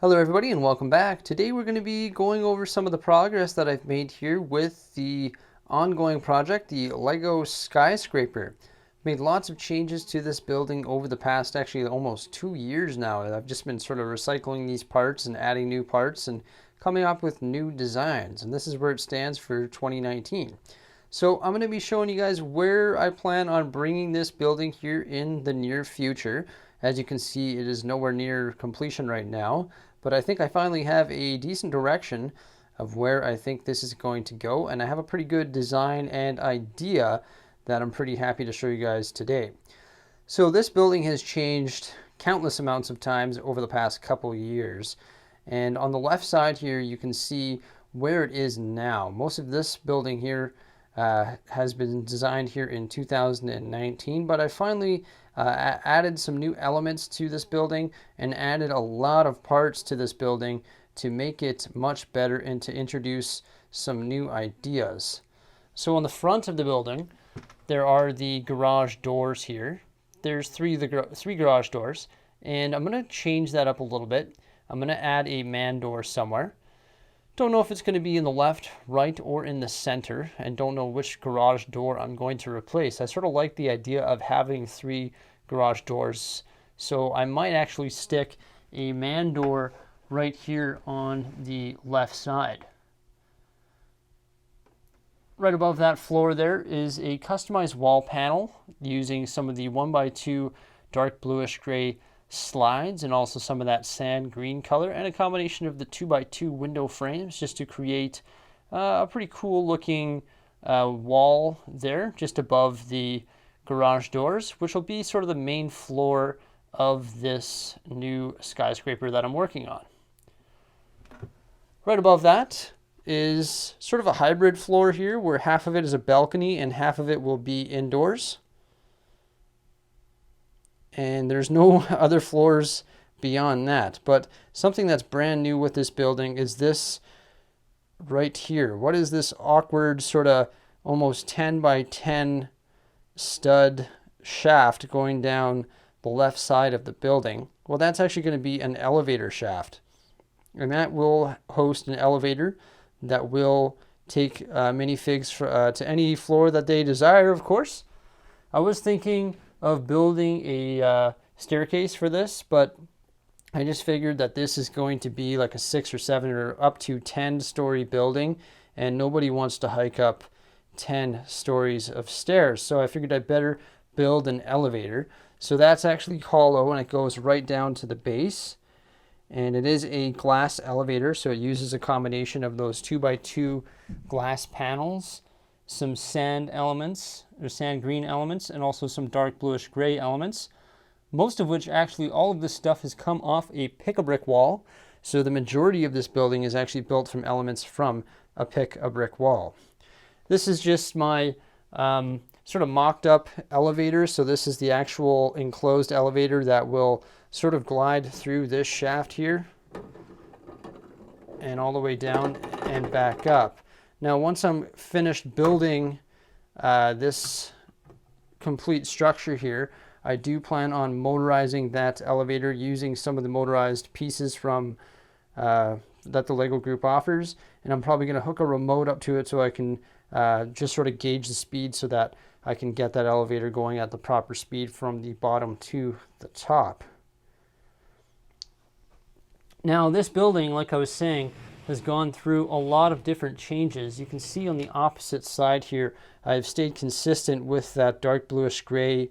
Hello everybody and welcome back. Today we're going to be going over some of the progress that I've made here with the ongoing project, the Lego Skyscraper. Made lots of changes to this building over the past actually almost 2 years now. I've just been sort of recycling these parts and adding new parts and coming up with new designs, and this is where it stands for 2019. So I'm going to be showing you guys where I plan on bringing this building here in the near future. As you can see, it is nowhere near completion right now, but I think I finally have a decent direction of where I think this is going to go, and I have a pretty good design and idea that I'm pretty happy to show you guys today. So this building has changed countless amounts of times over the past couple years, and on the left side here you can see where it is now. Most of this building here has been designed here in 2019, but I finally added some new elements to this building and added a lot of parts to this building to make it much better and to introduce some new ideas. So on the front of the building there are the garage doors here. There's three garage doors, and I'm going to change that up a little bit. I'm going to add a man door somewhere. Don't know if it's going to be in the left, right, or in the center, and don't know which garage door I'm going to replace. I sort of like the idea of having 3 garage doors, so I might actually stick a man door right here on the left side. Right above that floor there is a customized wall panel using some of the 1x2 dark bluish gray slides and also some of that sand green color and a combination of the 2x2 window frames just to create a pretty cool looking wall there just above the garage doors, which will be sort of the main floor of this new skyscraper that I'm working on. Right above that is sort of a hybrid floor here where half of it is a balcony and half of it will be indoors. And there's no other floors beyond that. But something that's brand new with this building is this right here. What is this awkward sort of almost 10 by 10 stud shaft going down the left side of the building? Well, that's actually going to be an elevator shaft. And that will host an elevator that will take minifigs to any floor that they desire, of course. I was thinking of building a staircase for this, but I just figured that this is going to be like a 6 or 7 or up to 10 story building, and nobody wants to hike up 10 stories of stairs. So I figured I'd better build an elevator. So that's actually hollow and it goes right down to the base, and it is a glass elevator, so it uses a combination of those 2x2 glass panels, some sand elements or sand green elements, and also some dark bluish gray elements, most of which actually all of this stuff has come off a pick-a-brick wall. So the majority of this building is actually built from elements from a pick-a-brick wall. This is just my sort of mocked up elevator. So this is the actual enclosed elevator that will sort of glide through this shaft here and all the way down and back up. Now, once I'm finished building this complete structure here, I do plan on motorizing that elevator using some of the motorized pieces from that the Lego group offers, and I'm probably going to hook a remote up to it so I can just sort of gauge the speed so that I can get that elevator going at the proper speed from the bottom to the top. Now, this building, like I was saying, has gone through a lot of different changes. You can see on the opposite side here, I've stayed consistent with that dark bluish gray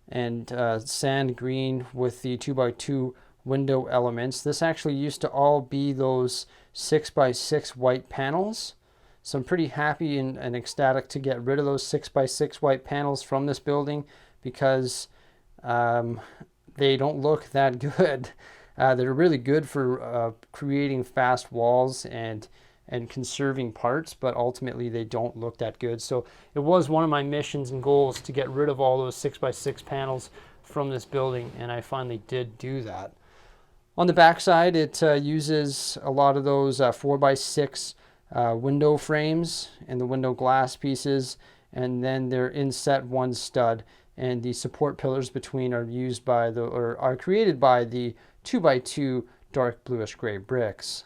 and sand green with the 2x2 window elements. This actually used to all be those 6x6 white panels. So I'm pretty happy and ecstatic to get rid of those 6x6 white panels from this building because they don't look that good. They're really good for creating fast walls and conserving parts, but ultimately they don't look that good. So it was one of my missions and goals to get rid of all those 6x6 panels from this building, and I finally did do that. On the back side, it uses a lot of those 4x6 window frames and the window glass pieces, and then they're inset one stud, and the support pillars between are used by are created by the 2x2 dark bluish gray bricks.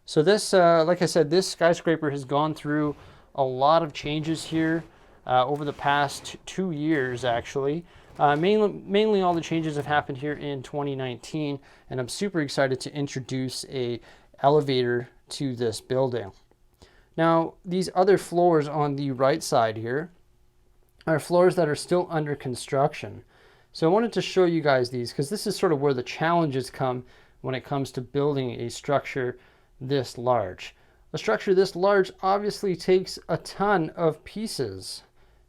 So this, like I said, this skyscraper has gone through a lot of changes here over the past 2 years, actually. Mainly all the changes have happened here in 2019, and I'm super excited to introduce a elevator to this building. Now, these other floors on the right side here are floors that are still under construction. So I wanted to show you guys these because this is sort of where the challenges come when it comes to building a structure this large. A structure this large obviously takes a ton of pieces,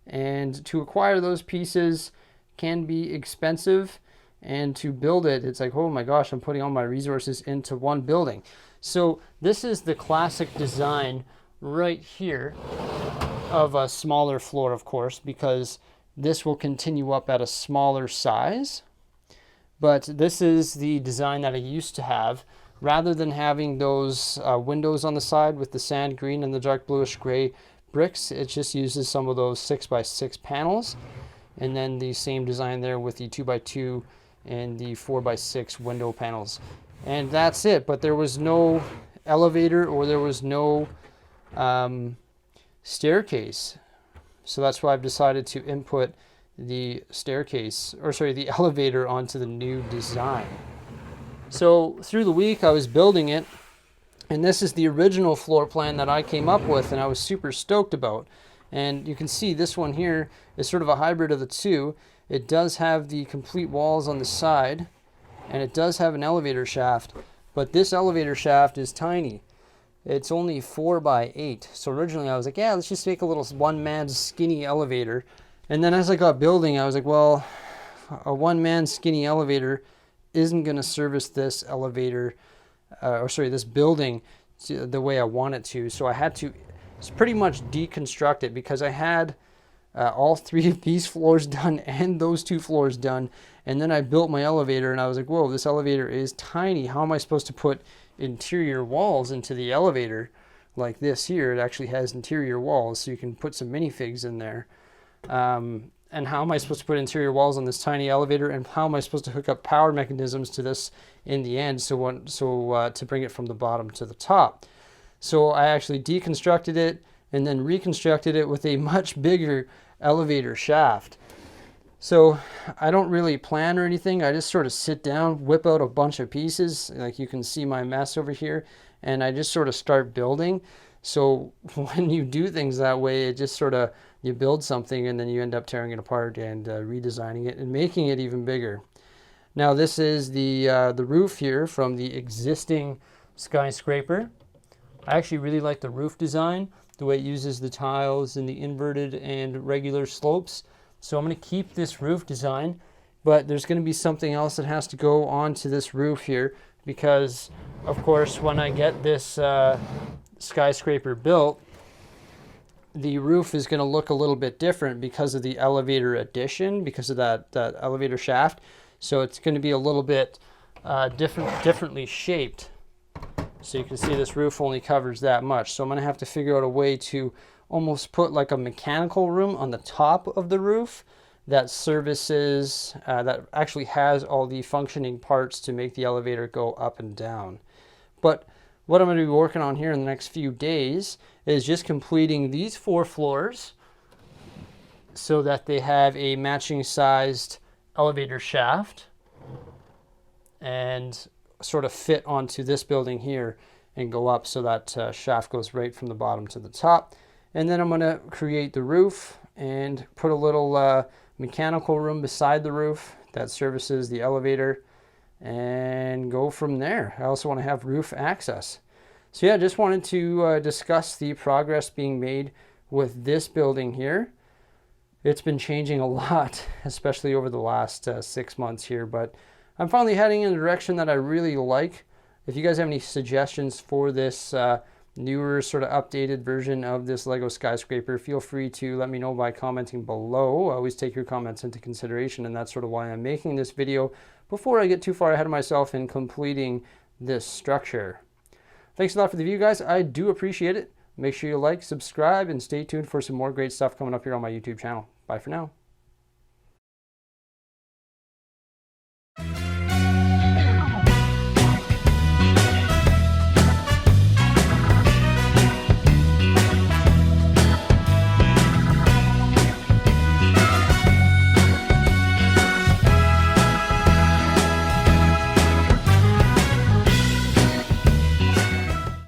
and to acquire those pieces can be expensive, and to build it, it's like, oh my gosh, I'm putting all my resources into one building. So this is the classic design right here of a smaller floor, of course, because this will continue up at a smaller size. But this is the design that I used to have. Rather than having those windows on the side with the sand green and the dark bluish gray bricks, it just uses some of those 6x6 panels, and then the same design there with the 2x2 and the 4x6 window panels. And that's it, but there was no elevator or there was no staircase. So that's why I've decided to input the the elevator onto the new design. So through the week I was building it, and this is the original floor plan that I came up with and I was super stoked about. And you can see this one here is sort of a hybrid of the two. It does have the complete walls on the side, and it does have an elevator shaft, but this elevator shaft is tiny. It's only 4x8. So originally I was like, yeah, let's just make a little one-man skinny elevator. And then as I got building, I was like, well, a one-man skinny elevator isn't going to service this elevator, this building the way I want it to. So I had to pretty much deconstruct it, because I had all 3 of these floors done and those 2 floors done. And then I built my elevator and I was like, whoa, this elevator is tiny. How am I supposed to put interior walls into the elevator like this here? It actually has interior walls, so you can put some minifigs in there. And how am I supposed to put interior walls on this tiny elevator, and how am I supposed to hook up power mechanisms to this in the end to bring it from the bottom to the top? So I actually deconstructed it and then reconstructed it with a much bigger elevator shaft. So I don't really plan or anything. I just sort of sit down, whip out a bunch of pieces, like you can see my mess over here, and I just sort of start building. So when you do things that way, it just sort of, you build something and then you end up tearing it apart and redesigning it and making it even bigger. Now this is the roof here from the existing skyscraper. I actually really like the roof design, the way it uses the tiles and the inverted and regular slopes. So I'm going to keep this roof design, but there's going to be something else that has to go onto this roof here, because of course when I get this skyscraper built, the roof is going to look a little bit different because of the elevator addition, because of that elevator shaft. So it's going to be a little bit differently shaped. So you can see this roof only covers that much. So I'm going to have to figure out a way to almost put like a mechanical room on the top of the roof that services, that actually has all the functioning parts to make the elevator go up and down. But what I'm going to be working on here in the next few days is just completing these 4 floors so that they have a matching sized elevator shaft and sort of fit onto this building here and go up, so that shaft goes right from the bottom to the top. And then I'm going to create the roof and put a little mechanical room beside the roof that services the elevator, and go from there. I also want to have roof access. So yeah, just wanted to discuss the progress being made with this building here. It's been changing a lot, especially over the last 6 months here, but I'm finally heading in a direction that I really like. If you guys have any suggestions for this newer sort of updated version of this Lego skyscraper, feel free to let me know by commenting below. I always take your comments into consideration, and that's sort of why I'm making this video before I get too far ahead of myself in completing this structure. Thanks a lot for the view, guys. I do appreciate it. Make sure you like, subscribe, and stay tuned for some more great stuff coming up here on my YouTube channel. Bye for now.